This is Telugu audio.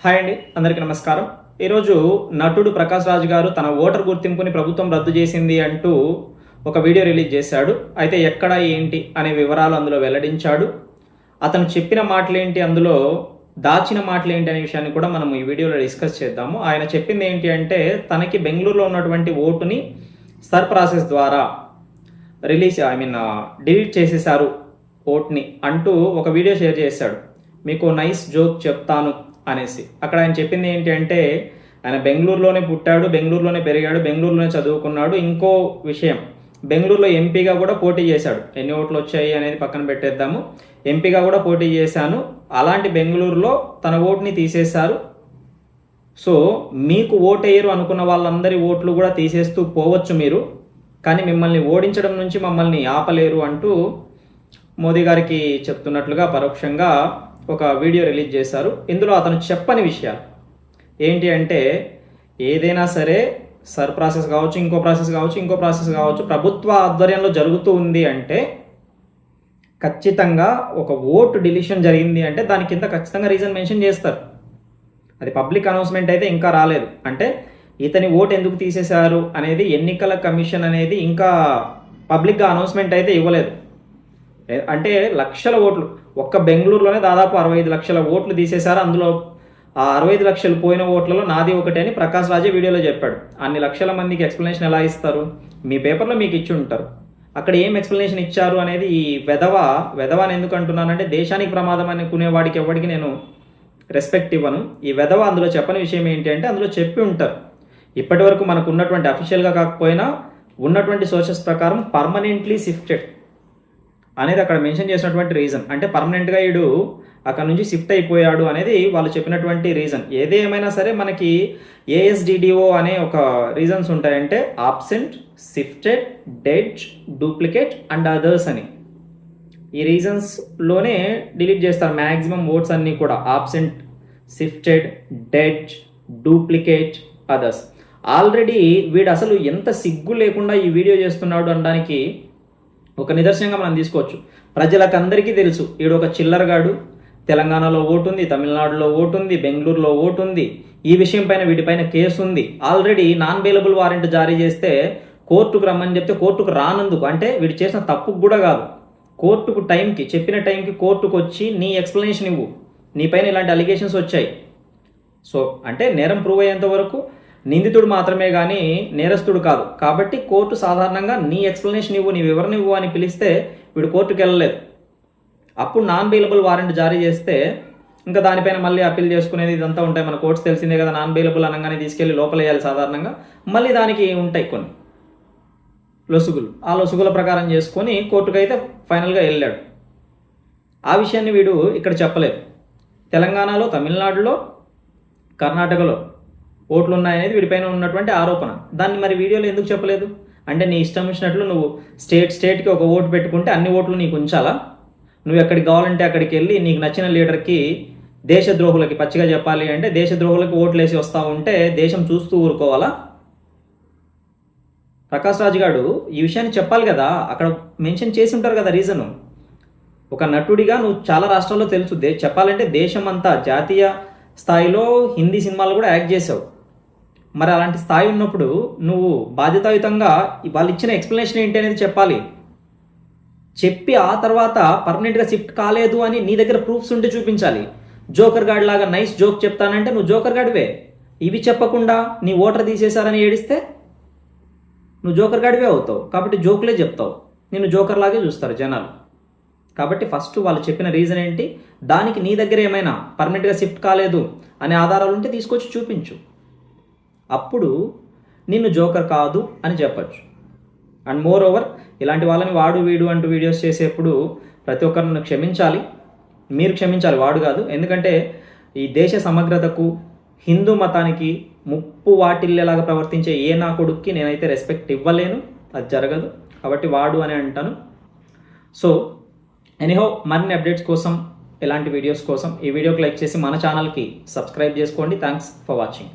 హాయ్ అండి, అందరికీ నమస్కారం. ఈరోజు నటుడు ప్రకాష్ రాజ్ గారు తన ఓటర్ గుర్తింపుని ప్రభుత్వం రద్దు చేసింది అంటూ ఒక వీడియో రిలీజ్ చేశాడు. అయితే ఎక్కడ ఏంటి అనే వివరాలు అందులో వెల్లడించాడు. అతను చెప్పిన మాటలేంటి, అందులో దాచిన మాటలేంటి అనే విషయాన్ని కూడా మనం ఈ వీడియోలో డిస్కస్ చేద్దాము. ఆయన చెప్పింది ఏంటి అంటే, తనకి బెంగళూరులో ఉన్నటువంటి ఓటుని సర్ ప్రాసెస్ ద్వారా డిలీట్ చేసేశారు ఓట్ని అంటూ ఒక వీడియో షేర్ చేశాడు. మీకు నైస్ జోక్ చెప్తాను అనేసి. అక్కడ ఆయన చెప్పింది ఏంటి అంటే, ఆయన బెంగళూరులోనే పుట్టాడు, బెంగళూరులోనే పెరిగాడు, బెంగళూరులోనే చదువుకున్నాడు. ఇంకో విషయం, బెంగళూరులో ఎంపీగా కూడా పోటీ చేశాడు. ఎన్ని ఓట్లు వచ్చాయి అనేది పక్కన పెట్టేద్దాము. ఎంపీగా కూడా పోటీ చేశాను. అలాంటి బెంగళూరులో తన ఓటుని తీసేశారు. సో మీకు ఓటేయరు అనుకున్న వాళ్ళందరి ఓట్లు కూడా తీసేస్తూ పోవచ్చు మీరు, కానీ మిమ్మల్ని ఓడించడం నుంచి మమ్మల్ని ఆపలేరు అంటూ మోదీ గారికి చెప్తున్నట్లుగా పరోక్షంగా ఒక వీడియో రిలీజ్ చేశారు. ఇందులో అతను చెప్పని విషయాలు ఏంటి అంటే, ఏదైనా సరే సర్ ప్రాసెస్ కావచ్చు, ఇంకో ప్రాసెస్ కావచ్చు ప్రభుత్వ ఆధ్వర్యంలో జరుగుతూ ఉంది అంటే ఖచ్చితంగా ఒక ఓటు డిలీషన్ జరిగింది అంటే దాని కింద ఖచ్చితంగా రీజన్ మెన్షన్ చేస్తారు. అది పబ్లిక్ అనౌన్స్మెంట్ అయితే ఇంకా రాలేదు. అంటే ఇతని ఓటు ఎందుకు తీసేశారు అనేది ఎన్నికల కమిషన్ అనేది ఇంకా పబ్లిక్గా అనౌన్స్మెంట్ అయితే ఇవ్వలేదు. అంటే లక్షల ఓట్లు, ఒక్క బెంగళూరులోనే దాదాపు 65 లక్షల ఓట్లు తీసేశారు. అందులో ఆ 65 లక్షలు పోయిన ఓట్లలో నాది ఒకటే అని ప్రకాష్ రాజే వీడియోలో చెప్పాడు. అన్ని లక్షల మందికి ఎక్స్ప్లెనేషన్ ఎలా ఇస్తారు? మీ పేపర్లో మీకు ఇచ్చి ఉంటారు. అక్కడ ఏం ఎక్స్ప్లెనేషన్ ఇచ్చారు అనేది ఈ వెధవ అని ఎందుకు అంటున్నానంటే, దేశానికి ప్రమాదం అనుకునేవాడికి ఎవరికి నేను రెస్పెక్ట్ ఇవ్వను. ఈ వెధవ అందులో చెప్పని విషయం ఏంటి అంటే, అందులో చెప్పి ఉంటారు. ఇప్పటి వరకు మనకు ఉన్నటువంటి అఫీషియల్గా కాకపోయినా ఉన్నటువంటి సోర్సెస్ ప్రకారం పర్మనెంట్లీ షిఫ్టెడ్ అనేది అక్కడ మెన్షన్ చేసినటువంటి రీజన్. అంటే పర్మనెంట్గా వీడు అక్కడ నుంచి షిఫ్ట్ అయిపోయాడు అనేది వాళ్ళు చెప్పినటువంటి రీజన్. ఏదేమైనా సరే మనకి ASDDO అనే ఒక రీజన్స్ ఉంటాయంటే, absent, shifted, dead, duplicate and others అని. ఈ రీజన్స్లోనే డిలీట్ చేస్తారు మ్యాక్సిమం ఓట్స్ అన్నీ కూడా. Absent, shifted, dead, duplicate, others. Already వీడు అసలు ఎంత సిగ్గు లేకుండా ఈ వీడియో చేస్తున్నాడు అనడానికి ఒక నిదర్శనంగా మనం తీసుకోవచ్చు. ప్రజలకందరికీ తెలుసు వీడు ఒక చిల్లరగాడు. తెలంగాణలో ఓటు ఉంది, తమిళనాడులో ఓటు ఉంది, బెంగళూరులో ఓటు ఉంది. ఈ విషయం పైన వీటిపైన కేసు ఉంది. ఆల్రెడీ నాన్ బెయిలబుల్ వారెంట్ జారీ చేస్తే కోర్టుకు రమ్మని చెప్తే కోర్టుకు రానందుకు, అంటే వీడు చేసిన తప్పుకు కూడా కాదు, కోర్టుకు చెప్పిన టైంకి కోర్టుకు వచ్చి నీ ఎక్స్ప్లెనేషన్ ఇవ్వు, నీ పైన ఇలాంటి అలిగేషన్స్ వచ్చాయి. సో అంటే నేరం ప్రూవ్ అయ్యేంత వరకు నిందితుడు మాత్రమే కానీ నేరస్తుడు కాదు. కాబట్టి కోర్టు సాధారణంగా నీ ఎక్స్ప్లెనేషన్ ఇవ్వు, నీ వివరణ ఇవ్వు అని పిలిస్తే వీడు కోర్టుకు వెళ్ళలేదు. అప్పుడు నాన్ బెయిలబుల్ వారెంట్ జారీ చేస్తే ఇంకా దానిపైన మళ్ళీ అప్పీల్ చేసుకునేది ఇదంతా ఉంటాయి. మన కోర్ట్స్ తెలిసిందే కదా, నాన్ బెయిలబుల్ అనగానే తీసుకెళ్ళి లోపలేయాలి సాధారణంగా. మళ్ళీ దానికి ఉంటాయి కొన్ని లొసుగులు. ఆ లొసుగుల ప్రకారం చేసుకొని కోర్టుకు అయితే ఫైనల్గా వెళ్ళాడు. ఆ విషయాన్ని వీడు ఇక్కడ చెప్పలేదు. తెలంగాణలో, తమిళనాడులో, కర్ణాటకలో ఓట్లు ఉన్నాయనేది వీడిపైన ఉన్నటువంటి ఆరోపణ. దాన్ని మరి వీడియోలో ఎందుకు చెప్పలేదు? అంటే నీ ఇష్టం వచ్చినట్లు నువ్వు స్టేట్కి ఒక ఓటు పెట్టుకుంటే అన్ని ఓట్లు నీకు ఉంచాలా? నువ్వు ఎక్కడికి కావాలంటే అక్కడికి వెళ్ళి నీకు నచ్చిన లీడర్కి, దేశద్రోహులకి పచ్చిగా చెప్పాలి అంటే దేశద్రోహులకి ఓట్లు వేసి వస్తూ ఉంటే దేశం చూస్తూ ఊరుకోవాలా? ప్రకాష్ రాజ్ గారు ఈ విషయాన్ని చెప్పాలి కదా, అక్కడ మెన్షన్ చేసి ఉంటారు కదా రీజను. ఒక నటుడిగా నువ్వు చాలా రాష్ట్రాల్లో తెలుసు, చెప్పాలంటే దేశం అంతా జాతీయ స్థాయిలో హిందీ సినిమాలు కూడా యాక్ట్ చేసావు. మరి అలాంటి స్థాయి ఉన్నప్పుడు నువ్వు బాధ్యతాయుతంగా వాళ్ళు ఇచ్చిన ఎక్స్ప్లెనేషన్ ఏంటి అనేది చెప్పాలి. చెప్పి ఆ తర్వాత పర్మనెంట్గా షిఫ్ట్ కాలేదు అని నీ దగ్గర ప్రూఫ్స్ ఉంటే చూపించాలి. జోకర్ గాడి లాగా నైస్ జోక్ చెప్తానంటే నువ్వు జోకర్ గాడివే. ఇవి చెప్పకుండా నీ ఓటర్ తీసేశారని ఏడిస్తే నువ్వు జోకర్ గాడివే అవుతావు. కాబట్టి జోకులే చెప్తావు, నిన్ను జోకర్ లాగే చూస్తారు జనాలు. కాబట్టి ఫస్ట్ వాళ్ళు చెప్పిన రీజన్ ఏంటి, దానికి నీ దగ్గర ఏమైనా పర్మనెంట్గా షిఫ్ట్ కాలేదు అనే ఆధారాలు ఉంటే తీసుకొచ్చి చూపించు. అప్పుడు నిన్ను జోకర్ కాదు అని చెప్పచ్చు. అండ్ మోర్ ఓవర్, ఇలాంటి వాళ్ళని వాడు వీడు అంటూ వీడియోస్ చేసేప్పుడు ప్రతి ఒక్కరిని క్షమించాలి. మీరు క్షమించాలి, వాడు కాదు. ఎందుకంటే ఈ దేశ సమగ్రతకు, హిందూ మతానికి ముప్పు వాటిల్లేలాగా ప్రవర్తించే ఏ నా కొడుక్కి నేనైతే రెస్పెక్ట్ ఇవ్వలేను. అది జరగదు. కాబట్టి వాడు అని అంటాను. సో ఎనీహౌ, మరిన్ని అప్డేట్స్ కోసం, ఇలాంటి వీడియోస్ కోసం ఈ వీడియోకి లైక్ చేసి మన ఛానల్కి సబ్స్క్రైబ్ చేసుకోండి. Thanks for watching.